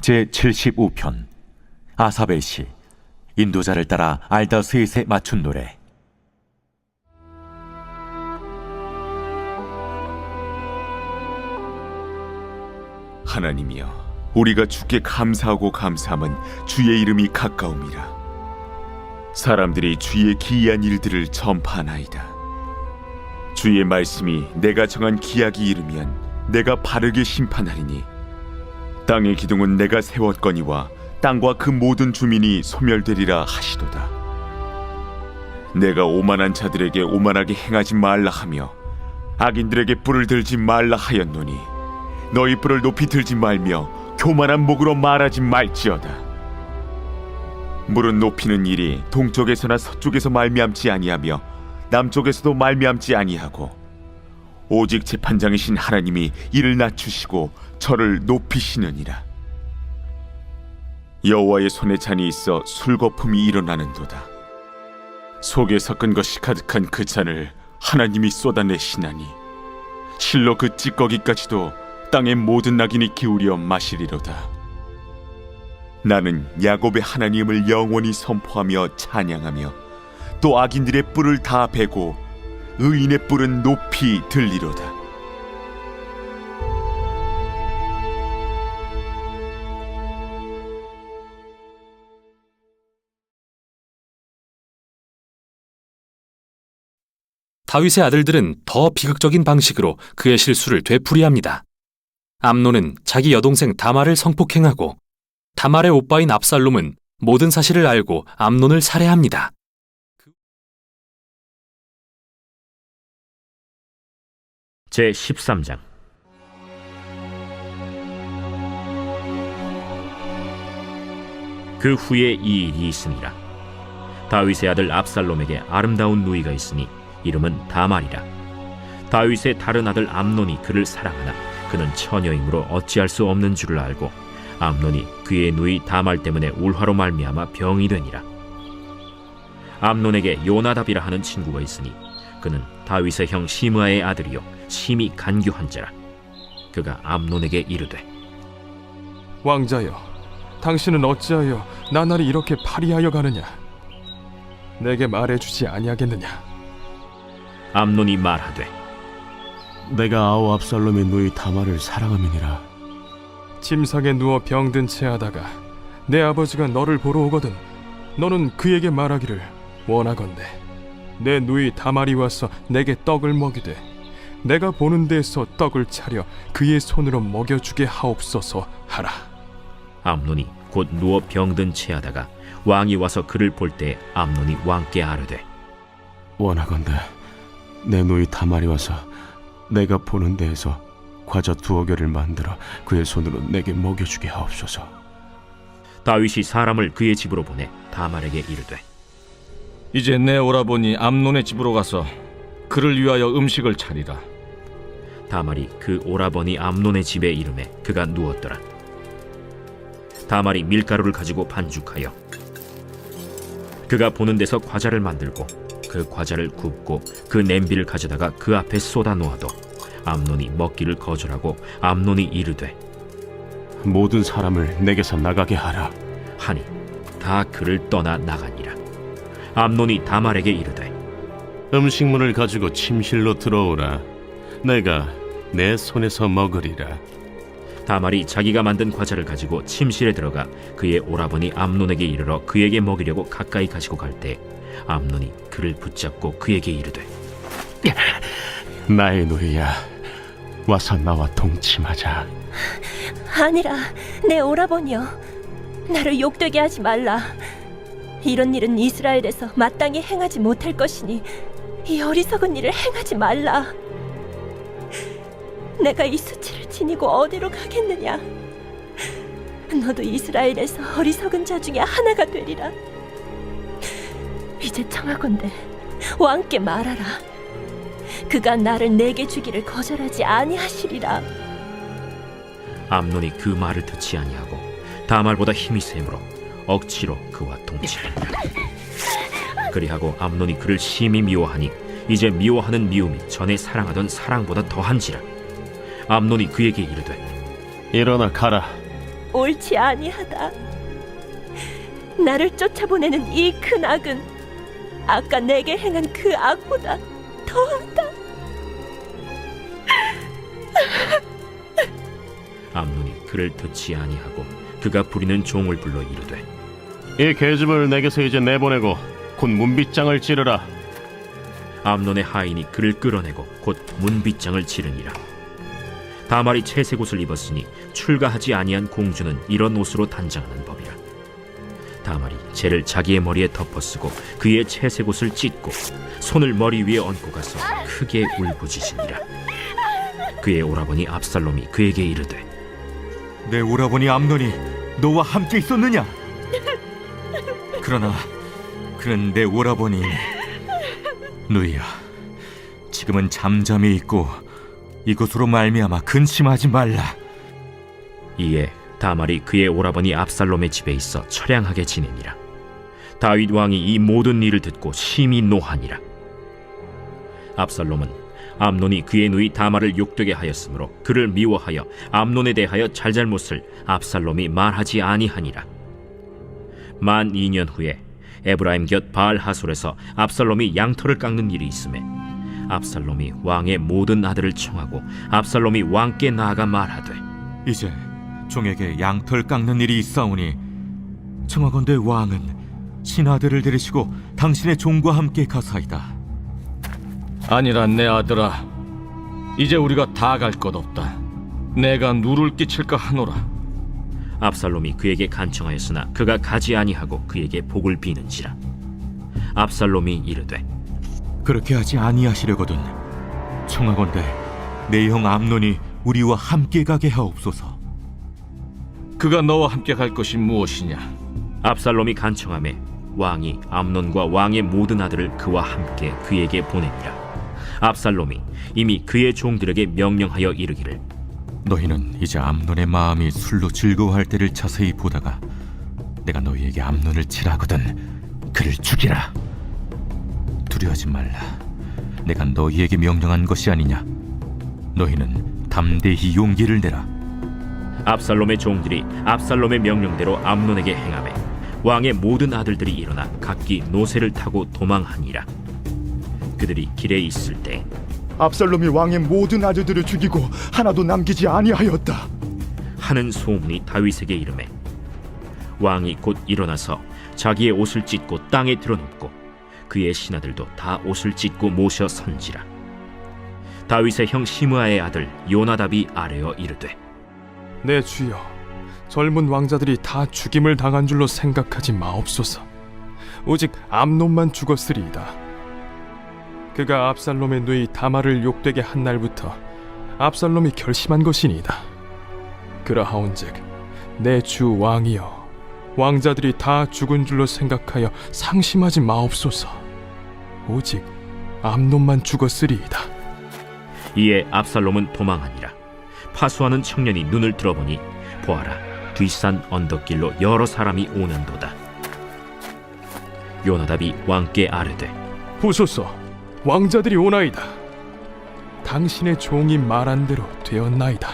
제75편 아사벨 시. 인도자를 따라 알다스잇에 맞춘 노래. 하나님이여, 우리가 주께 감사하고 감사함은 주의 이름이 가까움이라. 사람들이 주의 기이한 일들을 전파하나이다. 주의 말씀이 내가 정한 기약이 이르면 내가 바르게 심판하리니, 땅의 기둥은 내가 세웠거니와 땅과 그 모든 주민이 소멸되리라 하시도다. 내가 오만한 자들에게 오만하게 행하지 말라 하며 악인들에게 뿔을 들지 말라 하였노니, 너희 뿔을 높이 들지 말며 교만한 목으로 말하지 말지어다. 물은 높이는 일이 동쪽에서나 서쪽에서 말미암지 아니하며 남쪽에서도 말미암지 아니하고, 오직 재판장이신 하나님이 이를 낮추시고 저를 높이시느니라. 여호와의 손에 잔이 있어 술거품이 일어나는도다. 속에 섞은 것이 가득한 그 잔을 하나님이 쏟아내시나니, 실로 그 찌꺼기까지도 땅의 모든 낙인이 기울여 마시리로다. 나는 야곱의 하나님을 영원히 선포하며 찬양하며, 또 악인들의 뿔을 다 베고 의인의 뿔은 높이 들리로다. 다윗의 아들들은 더 비극적인 방식으로 그의 실수를 되풀이합니다. 암논은 자기 여동생 다말을 성폭행하고, 다말의 오빠인 압살롬은 모든 사실을 알고 암논을 살해합니다. 제13장. 그 후에 이 일이 있으니라. 다윗의 아들 압살롬에게 아름다운 누이가 있으니 이름은 다말이라. 다윗의 다른 아들 암논이 그를 사랑하나 그는 처녀이므로 어찌할 수 없는 줄을 알고, 암논이 그의 누이 다말 때문에 울화로 말미암아 병이 되니라. 암논에게 요나답이라 하는 친구가 있으니 그는 다윗의 형 시므아의 아들이요 심히 간교한 자라. 그가 암논에게 이르되, 왕자여, 당신은 어찌하여 나날이 이렇게 파리하여 가느냐? 내게 말해주지 아니하겠느냐? 암논이 말하되, 내가 아우 압살롬의 누이 다말을 사랑함이니라. 침상에 누워 병든 채 하다가 내 아버지가 너를 보러 오거든 너는 그에게 말하기를, 원하건대 내 누이 다말이 와서 내게 떡을 먹이되 내가 보는 데에서 떡을 차려 그의 손으로 먹여주게 하옵소서 하라. 암논이 곧 누워 병든 채 하다가 왕이 와서 그를 볼 때 암논이 왕께 아뢰되, 원하건대 내 누이 다말이 와서 내가 보는 데에서 과자 2개를 만들어 그의 손으로 내게 먹여주게 하옵소서. 다윗이 사람을 그의 집으로 보내 다말에게 이르되, 이제 내 오라버니 암논의 집으로 가서 그를 위하여 음식을 차리라. 다말이 그 오라버니 암논의 집에 이르매 그가 누웠더라. 다말이 밀가루를 가지고 반죽하여 그가 보는 데서 과자를 만들고 그 과자를 굽고 그 냄비를 가져다가 그 앞에 쏟아 놓아도 암논이 먹기를 거절하고, 암논이 이르되, 모든 사람을 내게서 나가게 하라 하니 다 그를 떠나 나가니라. 암논이 다말에게 이르되, 음식물을 가지고 침실로 들어오라. 내가 내 손에서 먹으리라. 다말이 자기가 만든 과자를 가지고 침실에 들어가 그의 오라버니 암논에게 이르러 그에게 먹이려고 가까이 가지고 갈 때 암논이 그를 붙잡고 그에게 이르되, 나의 누이야, 와서 나와 동침하자. 아니라 내 오라버니여, 나를 욕되게 하지 말라. 이런 일은 이스라엘에서 마땅히 행하지 못할 것이니 이 어리석은 일을 행하지 말라. 내가 이 수치를 지니고 어디로 가겠느냐? 너도 이스라엘에서 어리석은 자 중에 하나가 되리라. 이제 청하건대 왕께 말하라. 그가 나를 내게 주기를 거절하지 아니하시리라. 암논이 그 말을 듣지 아니하고 다말보다 힘이 세므로 억지로 그와 동침하니라. 그리하고 암논이 그를 심히 미워하니 이제 미워하는 미움이 전에 사랑하던 사랑보다 더한지라. 암논이 그에게 이르되, 일어나 가라. 옳지 아니하다. 나를 쫓아보내는 이 큰 악은 아까 내게 행한 그 악보다 더하다. 암논이 그를 듣지 아니하고 그가 부리는 종을 불러 이르되 이 계집을 내게서 이제 내보내고 곧 문빗장을 찌르라. 암논의 하인이 그를 끌어내고 곧 문빗장을 치르니라. 다말이 채색 옷을 입었으니 출가하지 아니한 공주는 이런 옷으로 단장하는 법이라. 다말이 재를 자기의 머리에 덮어쓰고 그의 채색 옷을 찢고 손을 머리 위에 얹고 가서 크게 울부짖으니라. 그의 오라버니 압살롬이 그에게 이르되 내 오라버니 암논이 너와 함께 있었느냐? 그러나 그는 내 오라버니이니 누이야, 지금은 잠잠히 있고 이것으로 말미암아 근심하지 말라. 이에 다말이 그의 오라버니 압살롬의 집에 있어 처량하게 지내니라. 다윗 왕이 이 모든 일을 듣고 심히 노하니라. 압살롬은 암논이 그의 누이 다말을 욕되게 하였으므로 그를 미워하여 암논에 대하여 잘잘못을 압살롬이 말하지 아니하니라. 만 2년 후에 에브라임 곁 바알 하솔에서 압살롬이 양털을 깎는 일이 있음에 압살롬이 왕의 모든 아들을 청하고 압살롬이 왕께 나아가 말하되 이제 종에게 양털 깎는 일이 있사오니 청하건대 왕은 신하들을 데리시고 당신의 종과 함께 가사이다. 아니라 내 아들아, 이제 우리가 다 갈 것 없다. 내가 누를 끼칠까 하노라. 압살롬이 그에게 간청하였으나 그가 가지 아니하고 그에게 복을 비는지라. 압살롬이 이르되 그렇게 하지 아니하시려거든 청하건대 내 형 암논이 우리와 함께 가게 하옵소서. 그가 너와 함께 갈 것이 무엇이냐? 압살롬이 간청하매 왕이 암논과 왕의 모든 아들을 그와 함께 그에게 보내니라. 압살롬이 이미 그의 종들에게 명령하여 이르기를 너희는 이제 암논의 마음이 술로 즐거워할 때를 자세히 보다가 내가 너희에게 암논을 칠하거든 그를 죽이라. 두려워하지 말라. 내가 너희에게 명령한 것이 아니냐. 너희는 담대히 용기를 내라. 압살롬의 종들이 압살롬의 명령대로 암논에게 행하매 왕의 모든 아들들이 일어나 각기 노새를 타고 도망하니라. 그들이 길에 있을 때 압살롬이 왕의 모든 아들들을 죽이고 하나도 남기지 아니하였다 하는 소문이 다윗에게 이르매 왕이 곧 일어나서 자기의 옷을 찢고 땅에 드러눕고 그의 신하들도 다 옷을 찢고 모셔 선지라. 다윗의 형 시므아의 아들 요나답이 아뢰어 이르되 내 주여, 젊은 왕자들이 다 죽임을 당한 줄로 생각하지 마옵소서. 오직 암논만 죽었으리이다. 그가 압살롬의 누이 다말을 욕되게 한 날부터 압살롬이 결심한 것이니이다. 그러하온즉 내 주 왕이여, 왕자들이 다 죽은 줄로 생각하여 상심하지 마옵소서. 오직 암논만 죽었으리이다. 이에 압살롬은 도망하니라. 파수하는 청년이 눈을 들어보니 보아라, 뒷산 언덕길로 여러 사람이 오는도다. 요나답이 왕께 아뢰되 보소서, 왕자들이 오나이다. 당신의 종이 말한 대로 되었나이다.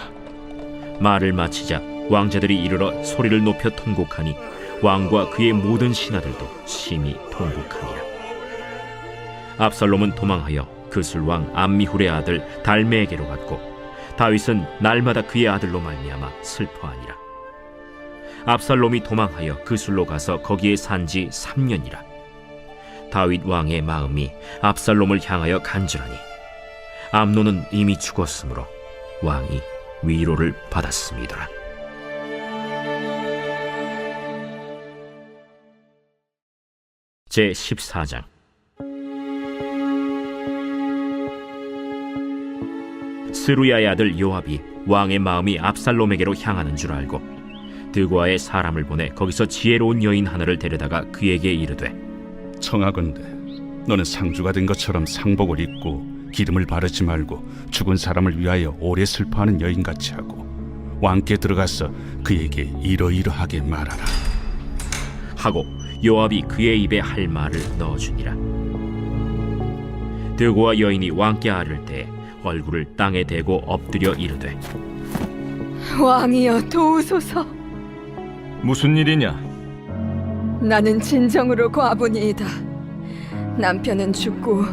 말을 마치자 왕자들이 이르러 소리를 높여 통곡하니 왕과 그의 모든 신하들도 심히 통곡하니라. 압살롬은 도망하여 그술왕 암미훌의 아들 달메에게로 갔고 다윗은 날마다 그의 아들로 말미암아 슬퍼하니라. 압살롬이 도망하여 그술로 가서 거기에 산지 3년이라. 다윗 왕의 마음이 압살롬을 향하여 간절하니 암논은 이미 죽었으므로 왕이 위로를 받았음이더라. 제 14장. 스루야의 아들 요압이 왕의 마음이 압살롬에게로 향하는 줄 알고 드고아의 사람을 보내 거기서 지혜로운 여인 하나를 데려다가 그에게 이르되 청하건대 너는 상주가 된 것처럼 상복을 입고 기름을 바르지 말고 죽은 사람을 위하여 오래 슬퍼하는 여인같이 하고 왕께 들어가서 그에게 이러이러하게 말하라 하고 요압이 그의 입에 할 말을 넣어주니라. 드고아 여인이 왕께 아를 때 얼굴을 땅에 대고 엎드려 이르되 왕이여 도우소서. 무슨 일이냐? 나는 진정으로 과부니이다. 남편은 죽고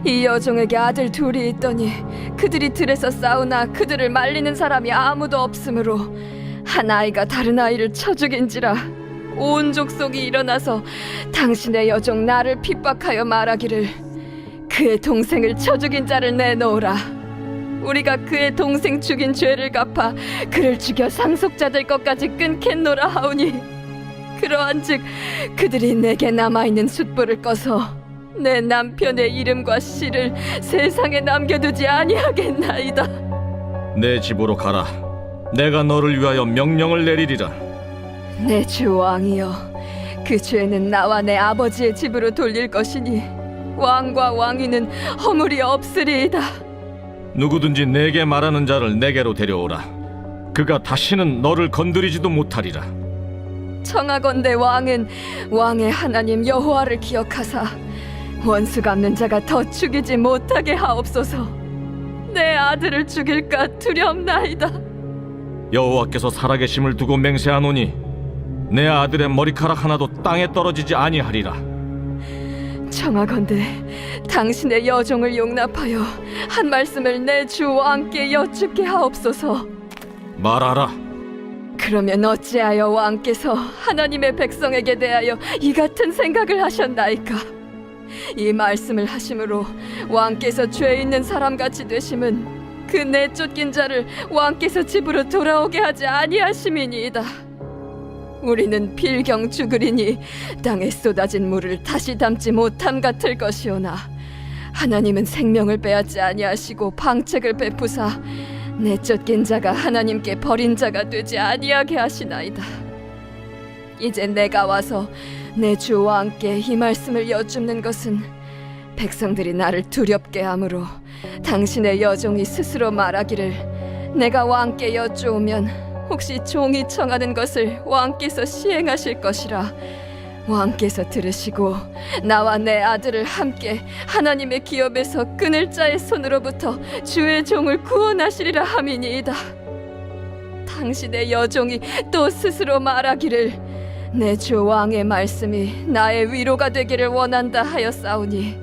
이 여종에게 아들 둘이 있더니 그들이 들에서 싸우나 그들을 말리는 사람이 아무도 없으므로 한 아이가 다른 아이를 쳐 죽인지라 온 족속이 일어나서 당신의 여종 나를 핍박하여 말하기를 그의 동생을 쳐 죽인 자를 내놓으라. 우리가 그의 동생 죽인 죄를 갚아 그를 죽여 상속자 될 것까지 끊겠노라 하오니 그러한즉 그들이 내게 남아있는 숫불을 꺼서 내 남편의 이름과 씨를 세상에 남겨두지 아니하겠나이다. 내 집으로 가라. 내가 너를 위하여 명령을 내리리라. 내 주 왕이여, 그 죄는 나와 내 아버지의 집으로 돌릴 것이니 왕과 왕위는 허물이 없으리이다. 누구든지 내게 말하는 자를 내게로 데려오라. 그가 다시는 너를 건드리지도 못하리라. 청하건대 왕은 왕의 하나님 여호와를 기억하사 원수 갚는 자가 더 죽이지 못하게 하옵소서. 내 아들을 죽일까 두렵나이다. 여호와께서 살아계심을 두고 맹세하노니 내 아들의 머리카락 하나도 땅에 떨어지지 아니하리라. 청하건대 당신의 여종을 용납하여 한 말씀을 내 주 왕께 여쭙게 하옵소서. 말하라. 그러면 어찌하여 왕께서 하나님의 백성에게 대하여 이 같은 생각을 하셨나이까? 이 말씀을 하심으로 왕께서 죄 있는 사람같이 되심은 그 내쫓긴 자를 왕께서 집으로 돌아오게 하지 아니하심이니이다. 우리는 필경 죽으리니 땅에 쏟아진 물을 다시 담지 못함 같을 것이오나 하나님은 생명을 빼앗지 아니하시고 방책을 베푸사 내쫓긴 자가 하나님께 버린 자가 되지 아니하게 하시나이다. 이제 내가 와서 내 주 왕께 이 말씀을 여쭙는 것은 백성들이 나를 두렵게 하므로 당신의 여종이 스스로 말하기를 내가 왕께 여쭈오면 혹시 종이 청하는 것을 왕께서 시행하실 것이라 왕께서 들으시고 나와 내 아들을 함께 하나님의 기업에서 끊을 자의 손으로부터 주의 종을 구원하시리라 함이니이다. 당신의 여종이 또 스스로 말하기를 내 주 왕의 말씀이 나의 위로가 되기를 원한다 하였사오니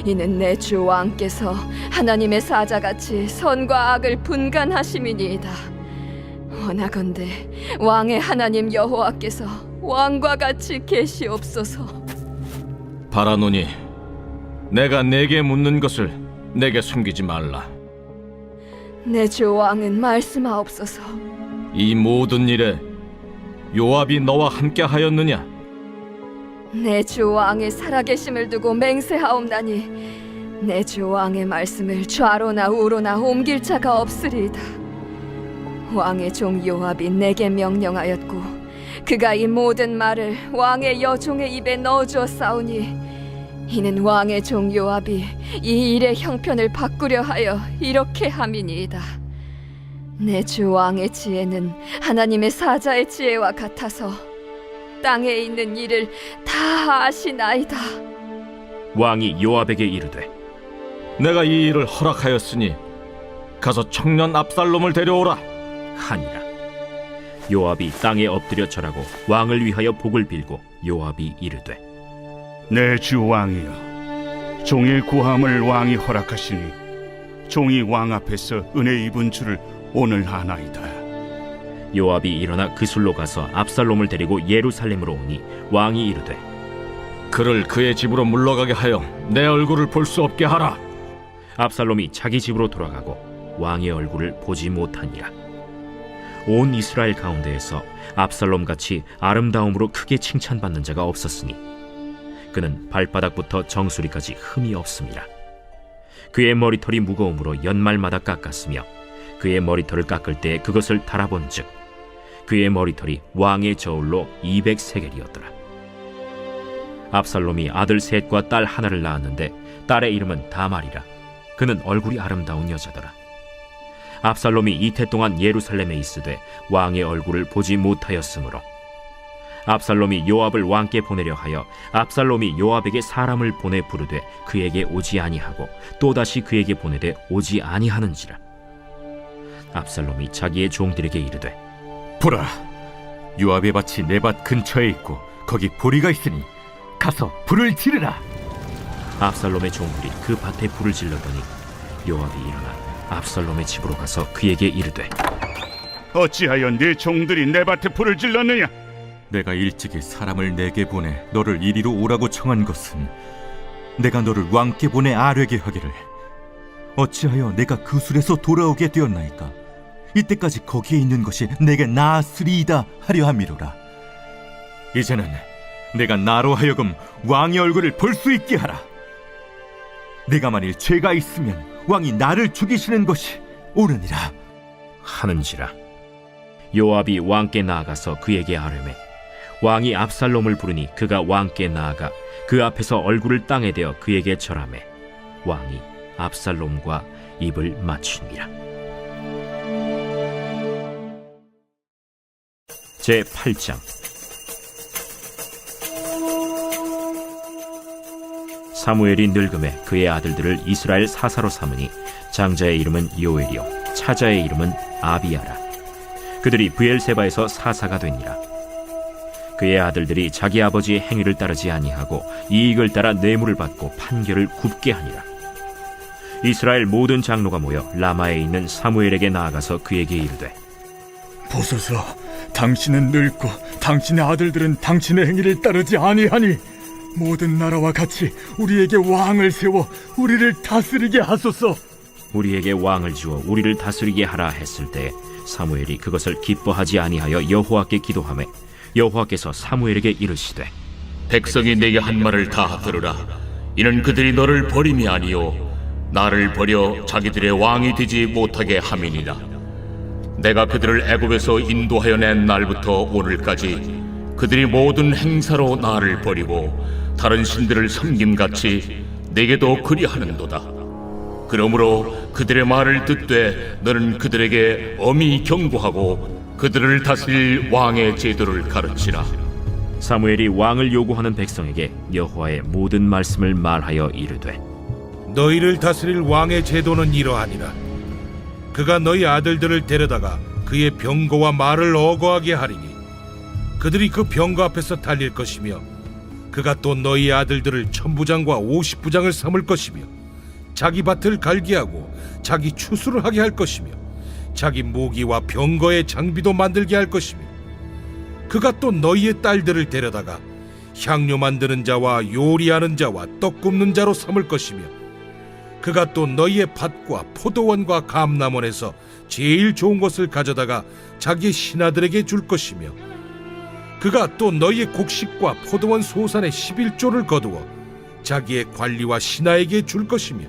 이는 내 주 왕께서 하나님의 사자같이 선과 악을 분간하심이니이다. 원하건대 왕의 하나님 여호와께서 왕과 같이 계시옵소서. 바라노니 내가 내게 묻는 것을 내게 숨기지 말라. 내 주 왕은 말씀하옵소서. 이 모든 일에 요압이 너와 함께 하였느냐? 내 주 왕의 살아계심을 두고 맹세하옵나니 내 주 왕의 말씀을 좌로나 우로나 옮길 자가 없으리이다. 왕의 종 요압이 내게 명령하였고 그가 이 모든 말을 왕의 여종의 입에 넣어주었사오니 이는 왕의 종 요압이 이 일의 형편을 바꾸려 하여 이렇게 함이니이다. 내 주 왕의 지혜는 하나님의 사자의 지혜와 같아서 땅에 있는 일을 다 아시나이다. 왕이 요압에게 이르되 내가 이 일을 허락하였으니 가서 청년 압살롬을 데려오라 하니라. 요압이 땅에 엎드려 절하고 왕을 위하여 복을 빌고 요압이 이르되 내 주 왕이여, 종의 구함을 왕이 허락하시니 종이 왕 앞에서 은혜 입은 줄을 오늘 아나이다. 요압이 일어나 그술로 가서 압살롬을 데리고 예루살렘으로 오니 왕이 이르되 그를 그의 집으로 물러가게 하여 내 얼굴을 볼 수 없게 하라. 압살롬이 자기 집으로 돌아가고 왕의 얼굴을 보지 못하니라. 온 이스라엘 가운데에서 압살롬같이 아름다움으로 크게 칭찬받는 자가 없었으니 그는 발바닥부터 정수리까지 흠이 없음이라. 그의 머리털이 무거움으로 연말마다 깎았으며 그의 머리털을 깎을 때 그것을 달아본즉 그의 머리털이 왕의 저울로 200세겔이었더라. 압살롬이 아들 셋과 딸 하나를 낳았는데 딸의 이름은 다말이라. 그는 얼굴이 아름다운 여자더라. 압살롬이 이태 동안 예루살렘에 있으되 왕의 얼굴을 보지 못하였으므로 압살롬이 요압을 왕께 보내려 하여 압살롬이 요압에게 사람을 보내 부르되 그에게 오지 아니하고 또다시 그에게 보내되 오지 아니하는지라. 압살롬이 자기의 종들에게 이르되 보라, 요압의 밭이 내 밭 근처에 있고 거기 보리가 있으니 가서 불을 지르라. 압살롬의 종들이 그 밭에 불을 질렀더니 요압이 일어나 압살롬의 집으로 가서 그에게 이르되 어찌하여 네 종들이 내 밭에 불을 질렀느냐? 내가 일찍이 사람을 내게 보내 너를 이리로 오라고 청한 것은 내가 너를 왕께 보내 아뢰게 하기를 어찌하여 내가 그 술에서 돌아오게 되었나이까? 이때까지 거기에 있는 것이 내게 나았으리이다 하려 함이로라. 이제는 내가 나로 하여금 왕의 얼굴을 볼 수 있게 하라. 내가 만일 죄가 있으면 왕이 나를 죽이시는 것이 옳으니라 하는지라. 요압이 왕께 나아가서 그에게 아뢰매 왕이 압살롬을 부르니 그가 왕께 나아가 그 앞에서 얼굴을 땅에 대어 그에게 절하매 왕이 압살롬과 입을 맞추니라. 제8장. 사무엘이 늙음에 그의 아들들을 이스라엘 사사로 삼으니 장자의 이름은 요엘이요 차자의 이름은 아비야라. 그들이 브엘세바에서 사사가 되니라. 그의 아들들이 자기 아버지의 행위를 따르지 아니하고 이익을 따라 뇌물을 받고 판결을 굽게 하니라. 이스라엘 모든 장로가 모여 라마에 있는 사무엘에게 나아가서 그에게 이르되 보소서, 당신은 늙고 당신의 아들들은 당신의 행위를 따르지 아니하니 모든 나라와 같이 우리에게 왕을 세워 우리를 다스리게 하소서. 우리에게 왕을 주어 우리를 다스리게 하라 했을 때 사무엘이 그것을 기뻐하지 아니하여 여호와께 기도하매 여호와께서 사무엘에게 이르시되 백성이 내게 한 말을 다 들으라. 이는 그들이 너를 버림이 아니요 나를 버려 자기들의 왕이 되지 못하게 함이니라. 내가 그들을 애굽에서 인도하여 낸 날부터 오늘까지 그들이 모든 행사로 나를 버리고 다른 신들을 섬김같이 내게도 그리하는도다. 그러므로 그들의 말을 듣되 너는 그들에게 엄히 경고하고 그들을 다스릴 왕의 제도를 가르치라. 사무엘이 왕을 요구하는 백성에게 여호와의 모든 말씀을 말하여 이르되 너희를 다스릴 왕의 제도는 이러하니라. 그가 너희 아들들을 데려다가 그의 병거와 말을 어거하게 하리니 그들이 그 병거 앞에서 달릴 것이며 그가 또 너희 아들들을 1000부장과 50부장을 삼을 것이며 자기 밭을 갈게 하고 자기 추수를 하게 할 것이며 자기 무기와 병거의 장비도 만들게 할 것이며 그가 또 너희의 딸들을 데려다가 향료 만드는 자와 요리하는 자와 떡 굽는 자로 삼을 것이며 그가 또 너희의 밭과 포도원과 감람원에서 제일 좋은 것을 가져다가 자기의 신하들에게 줄 것이며 그가 또 너희의 곡식과 포도원 소산의 11조를 거두어 자기의 관리와 신하에게 줄 것이며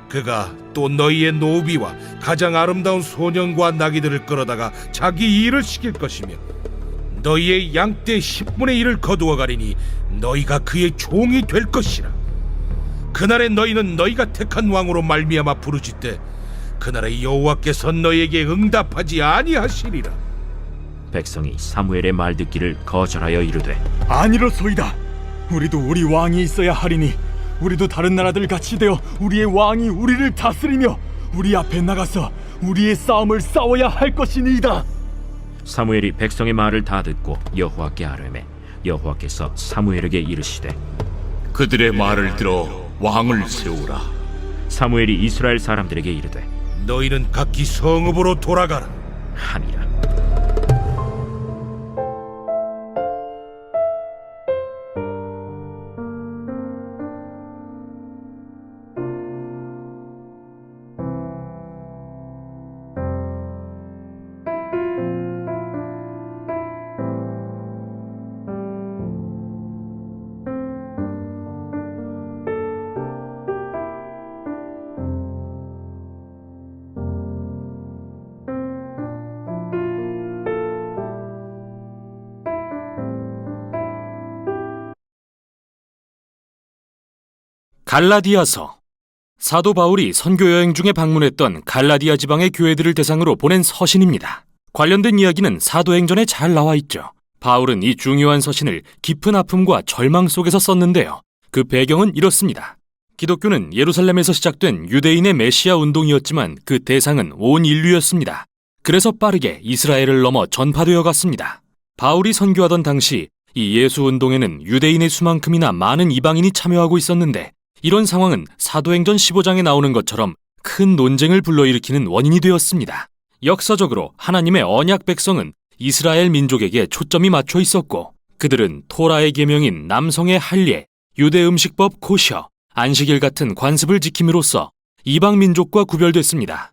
그가 또 너희의 노비와 가장 아름다운 소년과 나귀들을 끌어다가 자기 일을 시킬 것이며 너희의 양떼 10분의 1을 거두어 가리니 너희가 그의 종이 될 것이라. 그날에 너희는 너희가 택한 왕으로 말미암아 부르짖되 그날에 여호와께서 너희에게 응답하지 아니하시리라. 백성이 사무엘의 말 듣기를 거절하여 이르되 아니로소이다. 우리도 우리 왕이 있어야 하리니 우리도 다른 나라들 같이 되어 우리의 왕이 우리를 다스리며 우리 앞에 나가서 우리의 싸움을 싸워야 할 것이니이다. 사무엘이 백성의 말을 다 듣고 여호와께 아뢰매 여호와께서 사무엘에게 이르시되 그들의 말을 들어 왕을 세우라. 사무엘이 이스라엘 사람들에게 이르되 너희는 각기 성읍으로 돌아가라 하니라. 갈라디아서. 사도 바울이 선교 여행 중에 방문했던 갈라디아 지방의 교회들을 대상으로 보낸 서신입니다. 관련된 이야기는 사도행전에 잘 나와 있죠. 바울은 이 중요한 서신을 깊은 아픔과 절망 속에서 썼는데요. 그 배경은 이렇습니다. 기독교는 예루살렘에서 시작된 유대인의 메시아 운동이었지만 그 대상은 온 인류였습니다. 그래서 빠르게 이스라엘을 넘어 전파되어 갔습니다. 바울이 선교하던 당시 이 예수 운동에는 유대인의 수만큼이나 많은 이방인이 참여하고 있었는데 이런 상황은 사도행전 15장에 나오는 것처럼 큰 논쟁을 불러일으키는 원인이 되었습니다. 역사적으로 하나님의 언약 백성은 이스라엘 민족에게 초점이 맞춰 있었고 그들은 토라의 계명인 남성의 할례, 유대 음식법 코셔, 안식일 같은 관습을 지킴으로써 이방 민족과 구별됐습니다.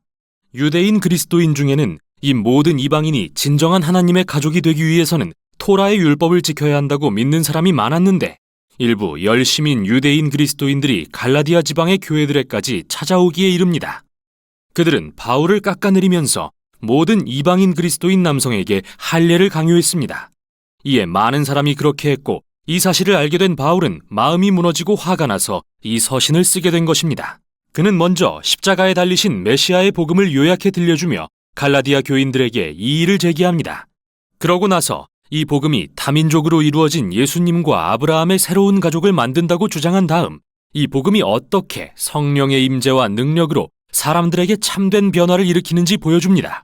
유대인 그리스도인 중에는 이 모든 이방인이 진정한 하나님의 가족이 되기 위해서는 토라의 율법을 지켜야 한다고 믿는 사람이 많았는데 일부 열심인 유대인 그리스도인들이 갈라디아 지방의 교회들에까지 찾아오기에 이릅니다. 그들은 바울을 깎아내리면서 모든 이방인 그리스도인 남성에게 할례를 강요했습니다. 이에 많은 사람이 그렇게 했고 이 사실을 알게 된 바울은 마음이 무너지고 화가 나서 이 서신을 쓰게 된 것입니다. 그는 먼저 십자가에 달리신 메시아의 복음을 요약해 들려주며 갈라디아 교인들에게 이의를 제기합니다. 그러고 나서 이 복음이 다민족으로 이루어진 예수님과 아브라함의 새로운 가족을 만든다고 주장한 다음 이 복음이 어떻게 성령의 임재와 능력으로 사람들에게 참된 변화를 일으키는지 보여줍니다.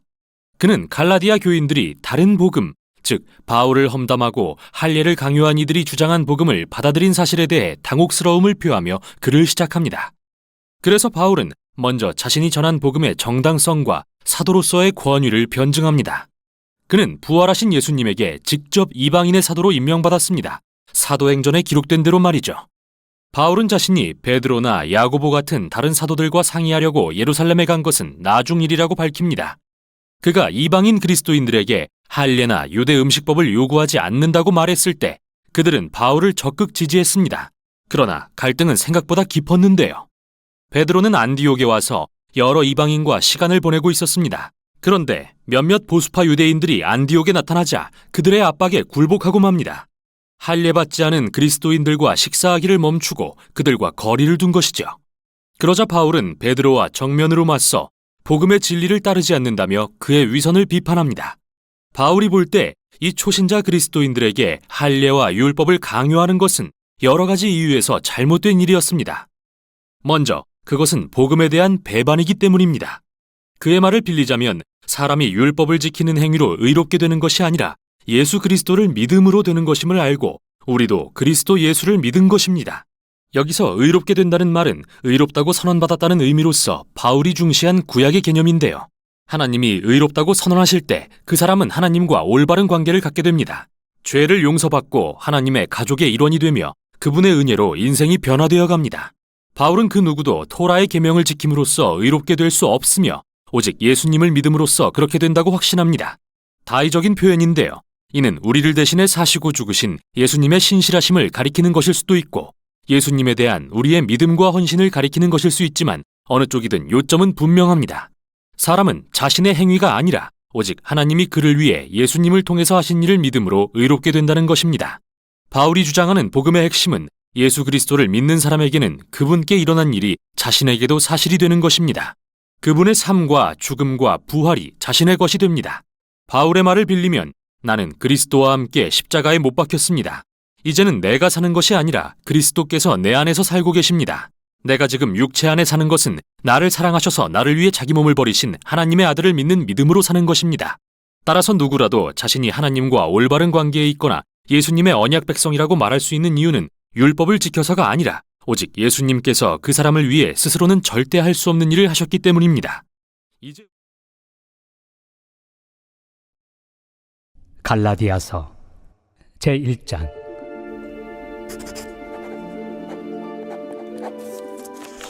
그는 갈라디아 교인들이 다른 복음, 즉 바울을 험담하고 할례를 강요한 이들이 주장한 복음을 받아들인 사실에 대해 당혹스러움을 표하며 글을 시작합니다. 그래서 바울은 먼저 자신이 전한 복음의 정당성과 사도로서의 권위를 변증합니다. 그는 부활하신 예수님에게 직접 이방인의 사도로 임명받았습니다. 사도행전에 기록된 대로 말이죠. 바울은 자신이 베드로나 야고보 같은 다른 사도들과 상의하려고 예루살렘에 간 것은 나중 일이라고 밝힙니다. 그가 이방인 그리스도인들에게 할례나 유대 음식법을 요구하지 않는다고 말했을 때 그들은 바울을 적극 지지했습니다. 그러나 갈등은 생각보다 깊었는데요. 베드로는 안디옥에 와서 여러 이방인과 시간을 보내고 있었습니다. 그런데 몇몇 보수파 유대인들이 안디옥에 나타나자 그들의 압박에 굴복하고 맙니다. 할례받지 않은 그리스도인들과 식사하기를 멈추고 그들과 거리를 둔 것이죠. 그러자 바울은 베드로와 정면으로 맞서 복음의 진리를 따르지 않는다며 그의 위선을 비판합니다. 바울이 볼 때 이 초신자 그리스도인들에게 할례와 율법을 강요하는 것은 여러 가지 이유에서 잘못된 일이었습니다. 먼저 그것은 복음에 대한 배반이기 때문입니다. 그의 말을 빌리자면 사람이 율법을 지키는 행위로 의롭게 되는 것이 아니라 예수 그리스도를 믿음으로 되는 것임을 알고 우리도 그리스도 예수를 믿은 것입니다. 여기서 의롭게 된다는 말은 의롭다고 선언받았다는 의미로서 바울이 중시한 구약의 개념인데요. 하나님이 의롭다고 선언하실 때 그 사람은 하나님과 올바른 관계를 갖게 됩니다. 죄를 용서받고 하나님의 가족의 일원이 되며 그분의 은혜로 인생이 변화되어 갑니다. 바울은 그 누구도 토라의 계명을 지킴으로써 의롭게 될 수 없으며 오직 예수님을 믿음으로써 그렇게 된다고 확신합니다. 다의적인 표현인데요. 이는 우리를 대신해 사시고 죽으신 예수님의 신실하심을 가리키는 것일 수도 있고 예수님에 대한 우리의 믿음과 헌신을 가리키는 것일 수 있지만 어느 쪽이든 요점은 분명합니다. 사람은 자신의 행위가 아니라 오직 하나님이 그를 위해 예수님을 통해서 하신 일을 믿음으로 의롭게 된다는 것입니다. 바울이 주장하는 복음의 핵심은 예수 그리스도를 믿는 사람에게는 그분께 일어난 일이 자신에게도 사실이 되는 것입니다. 그분의 삶과 죽음과 부활이 자신의 것이 됩니다. 바울의 말을 빌리면 나는 그리스도와 함께 십자가에 못 박혔습니다. 이제는 내가 사는 것이 아니라 그리스도께서 내 안에서 살고 계십니다. 내가 지금 육체 안에 사는 것은 나를 사랑하셔서 나를 위해 자기 몸을 버리신 하나님의 아들을 믿는 믿음으로 사는 것입니다. 따라서 누구라도 자신이 하나님과 올바른 관계에 있거나 예수님의 언약 백성이라고 말할 수 있는 이유는 율법을 지켜서가 아니라 오직 예수님께서 그 사람을 위해 스스로는 절대 할 수 없는 일을 하셨기 때문입니다. 갈라디아서 제1장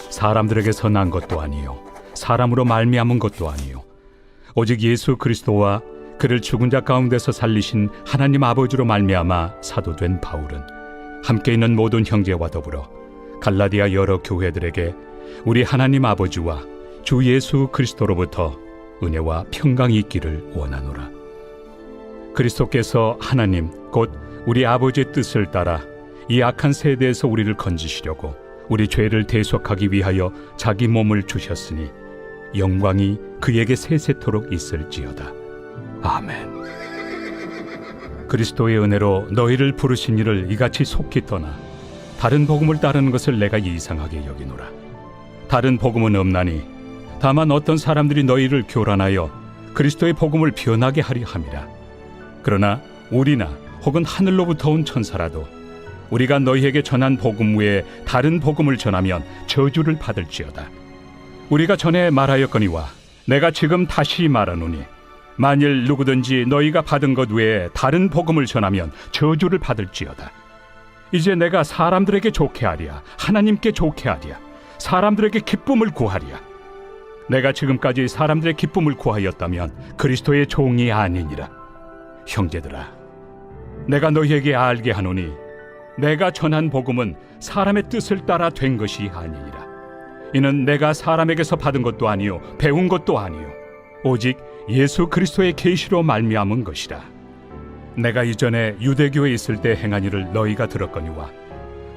사람들에게서 난 것도 아니요 사람으로 말미암은 것도 아니요 오직 예수 그리스도와 그를 죽은 자 가운데서 살리신 하나님 아버지로 말미암아 사도된 바울은 함께 있는 모든 형제와 더불어 갈라디아 여러 교회들에게 우리 하나님 아버지와 주 예수 그리스도로부터 은혜와 평강이 있기를 원하노라. 그리스도께서 하나님 곧 우리 아버지의 뜻을 따라 이 악한 세대에서 우리를 건지시려고 우리 죄를 대속하기 위하여 자기 몸을 주셨으니 영광이 그에게 세세토록 있을지어다. 아멘. 그리스도의 은혜로 너희를 부르신 이를 이같이 속히 떠나 다른 복음을 따르는 것을 내가 이상하게 여기노라. 다른 복음은 없나니 다만 어떤 사람들이 너희를 교란하여 그리스도의 복음을 변하게 하려 함이라. 그러나 우리나 혹은 하늘로부터 온 천사라도 우리가 너희에게 전한 복음 외에 다른 복음을 전하면 저주를 받을지어다. 우리가 전에 말하였거니와 내가 지금 다시 말하노니 만일 누구든지 너희가 받은 것 외에 다른 복음을 전하면 저주를 받을지어다. 이제 내가 사람들에게 좋게 하랴, 하나님께 좋게 하랴, 사람들에게 기쁨을 구하랴. 내가 지금까지 사람들의 기쁨을 구하였다면 그리스도의 종이 아니니라. 형제들아, 내가 너희에게 알게 하노니 내가 전한 복음은 사람의 뜻을 따라 된 것이 아니니라. 이는 내가 사람에게서 받은 것도 아니요 배운 것도 아니요 오직 예수 그리스도의 계시로 말미암은 것이라. 내가 이전에 유대교에 있을 때 행한 일을 너희가 들었거니와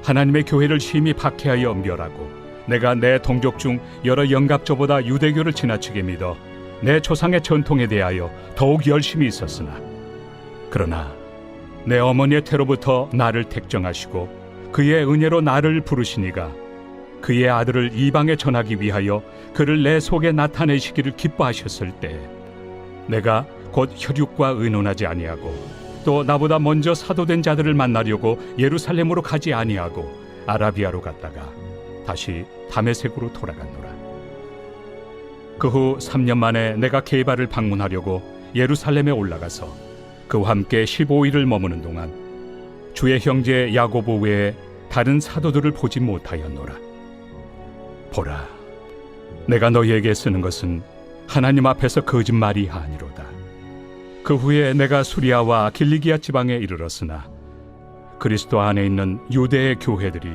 하나님의 교회를 심히 박해하여 멸하고 내가 내 동족 중 여러 영갑조보다 유대교를 지나치게 믿어 내 조상의 전통에 대하여 더욱 열심히 있었으나 그러나 내 어머니의 태로부터 나를 택정하시고 그의 은혜로 나를 부르시니가 그의 아들을 이방에 전하기 위하여 그를 내 속에 나타내시기를 기뻐하셨을 때 내가 곧 혈육과 의논하지 아니하고 또 나보다 먼저 사도된 자들을 만나려고 예루살렘으로 가지 아니하고 아라비아로 갔다가 다시 다메섹으로 돌아갔노라. 그 후 3년 만에 내가 게바를 방문하려고 예루살렘에 올라가서 그와 함께 15일을 머무는 동안 주의 형제 야고보 외에 다른 사도들을 보지 못하였노라. 보라, 내가 너희에게 쓰는 것은 하나님 앞에서 거짓말이 아니로다. 그 후에 내가 수리아와 길리기아 지방에 이르렀으나 그리스도 안에 있는 유대의 교회들이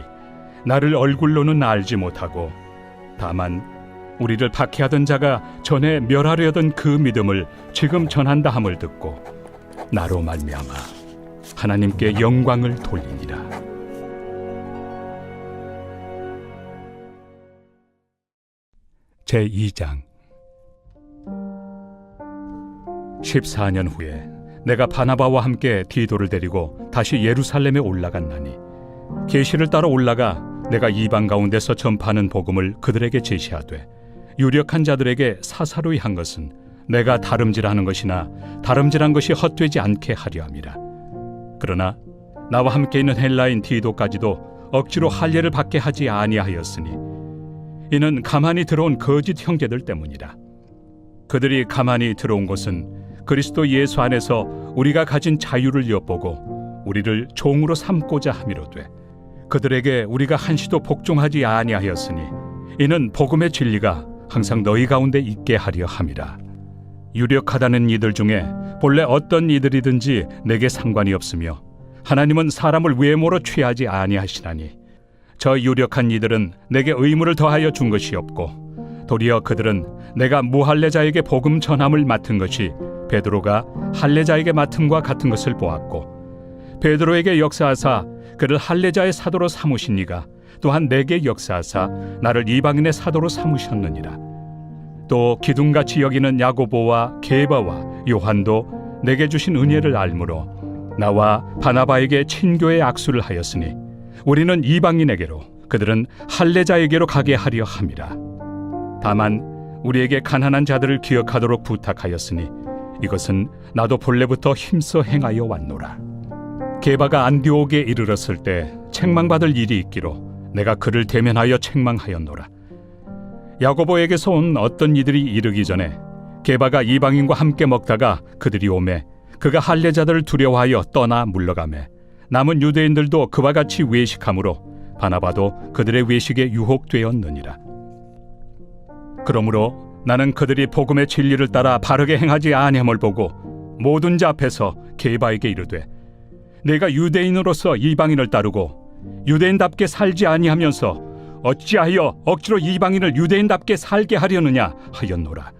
나를 얼굴로는 알지 못하고 다만 우리를 박해하던 자가 전에 멸하려던 그 믿음을 지금 전한다 함을 듣고 나로 말미암아 하나님께 영광을 돌리니라. 제2장 14년 후에 내가 바나바와 함께 디도를 데리고 다시 예루살렘에 올라갔나니 계시를 따라 올라가 내가 이방 가운데서 전파하는 복음을 그들에게 제시하되 유력한 자들에게 사사로이 한 것은 내가 다름질하는 것이나 다름질한 것이 헛되지 않게 하려 함이라. 그러나 나와 함께 있는 헬라인 디도까지도 억지로 할례를 받게 하지 아니하였으니 이는 가만히 들어온 거짓 형제들 때문이라. 그들이 가만히 들어온 것은 그리스도 예수 안에서 우리가 가진 자유를 엿보고 우리를 종으로 삼고자 함이로되 그들에게 우리가 한시도 복종하지 아니하였으니 이는 복음의 진리가 항상 너희 가운데 있게 하려 함이라. 유력하다는 이들 중에 본래 어떤 이들이든지 내게 상관이 없으며 하나님은 사람을 외모로 취하지 아니하시나니 저 유력한 이들은 내게 의무를 더하여 준 것이 없고 도리어 그들은 내가 무할례자에게 복음 전함을 맡은 것이 베드로가 할례자에게 맡음과 같은 것을 보았고 베드로에게 역사하사 그를 할례자의 사도로 삼으신 이가 또한 내게 역사하사 나를 이방인의 사도로 삼으셨느니라. 또 기둥같이 여기는 야고보와 게바와 요한도 내게 주신 은혜를 알므로 나와 바나바에게 친교의 악수를 하였으니 우리는 이방인에게로 그들은 할례자에게로 가게 하려 함이라. 다만 우리에게 가난한 자들을 기억하도록 부탁하였으니 이것은 나도 본래부터 힘써 행하여 왔노라. 게바가 안디옥에 이르렀을 때 책망받을 일이 있기로 내가 그를 대면하여 책망하였노라. 야고보에게서 온 어떤 이들이 이르기 전에 게바가 이방인과 함께 먹다가 그들이 오매 그가 할례자들을 두려워하여 떠나 물러가매 남은 유대인들도 그와 같이 외식하므로 바나바도 그들의 외식에 유혹되었느니라. 그러므로 나는 그들이 복음의 진리를 따라 바르게 행하지 아니함을 보고 모든 자 앞에서 게바에게 이르되 내가 유대인으로서 이방인을 따르고 유대인답게 살지 아니하면서 어찌하여 억지로 이방인을 유대인답게 살게 하려느냐 하였노라.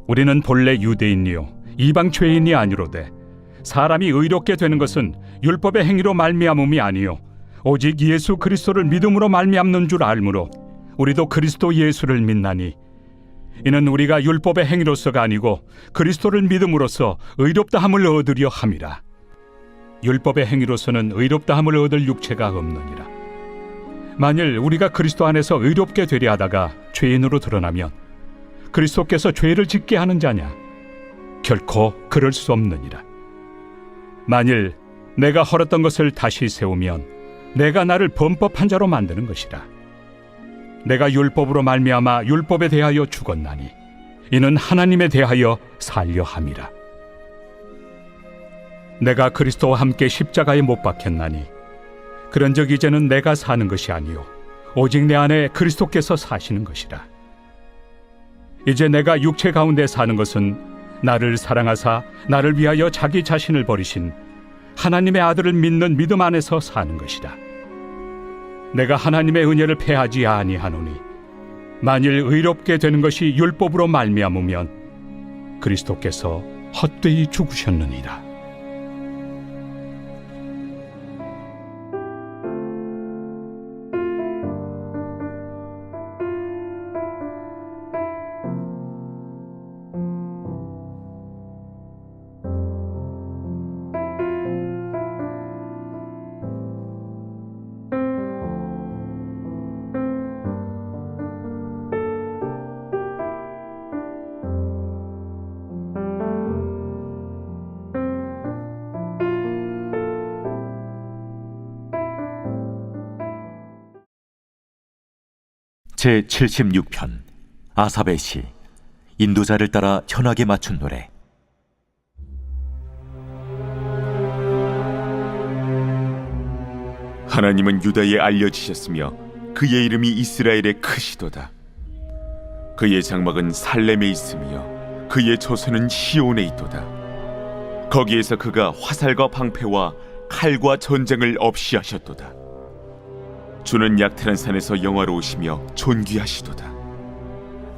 우리는 본래 유대인이요 이방 죄인이 아니로되 사람이 의롭게 되는 것은 율법의 행위로 말미암음이 아니요 오직 예수 그리스도를 믿음으로 말미암는 줄 알므로 우리도 그리스도 예수를 믿나니 이는 우리가 율법의 행위로서가 아니고 그리스도를 믿음으로써 의롭다함을 얻으려 함이라. 율법의 행위로서는 의롭다함을 얻을 육체가 없느니라. 만일 우리가 그리스도 안에서 의롭게 되려 하다가 죄인으로 드러나면 그리스도께서 죄를 짓게 하는 자냐? 결코 그럴 수 없느니라. 만일 내가 헐었던 것을 다시 세우면 내가 나를 범법한 자로 만드는 것이라. 내가 율법으로 말미암아 율법에 대하여 죽었나니 이는 하나님에 대하여 살려 함이라. 내가 그리스도와 함께 십자가에 못 박혔나니 그런즉 이제는 내가 사는 것이 아니요 오직 내 안에 그리스도께서 사시는 것이라. 이제 내가 육체 가운데 사는 것은 나를 사랑하사 나를 위하여 자기 자신을 버리신 하나님의 아들을 믿는 믿음 안에서 사는 것이다. 내가 하나님의 은혜를 패하지 아니하노니 만일 의롭게 되는 것이 율법으로 말미암으면 그리스도께서 헛되이 죽으셨느니라. 제76편 아삽의 시. 인도자를 따라 현악에 맞춘 노래. 하나님은 유다에 알려지셨으며 그의 이름이 이스라엘에 크시도다. 그의 장막은 살렘에 있으며 그의 처소는 시온에 있도다. 거기에서 그가 화살과 방패와 칼과 전쟁을 없이 하셨도다. 주는 약탈한 산에서 영화로우시며 존귀하시도다.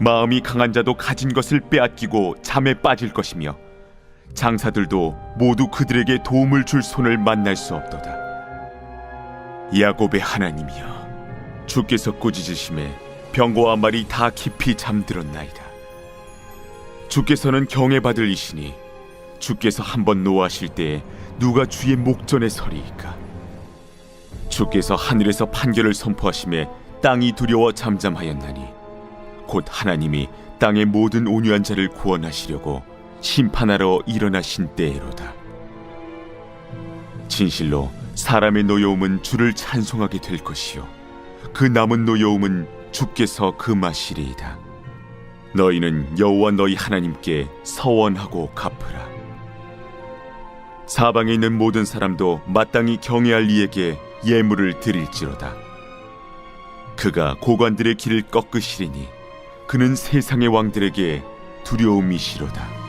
마음이 강한 자도 가진 것을 빼앗기고 잠에 빠질 것이며 장사들도 모두 그들에게 도움을 줄 손을 만날 수 없도다. 야곱의 하나님이여, 주께서 꾸짖으심에 병거와 말이 다 깊이 잠들었나이다. 주께서는 경외받을 이시니 주께서 한번 노하실 때에 누가 주의 목전에 서리이까. 주께서 하늘에서 판결을 선포하심에 땅이 두려워 잠잠하였나니 곧 하나님이 땅의 모든 온유한 자를 구원하시려고 심판하러 일어나신 때에로다. 진실로 사람의 노여움은 주를 찬송하게 될 것이요 그 남은 노여움은 주께서 금하시리이다. 너희는 여호와 너희 하나님께 서원하고 갚으라. 사방에 있는 모든 사람도 마땅히 경외할 이에게 예물을 드릴지로다. 그가 고관들의 길을 꺾으시리니 그는 세상의 왕들에게 두려움이시로다.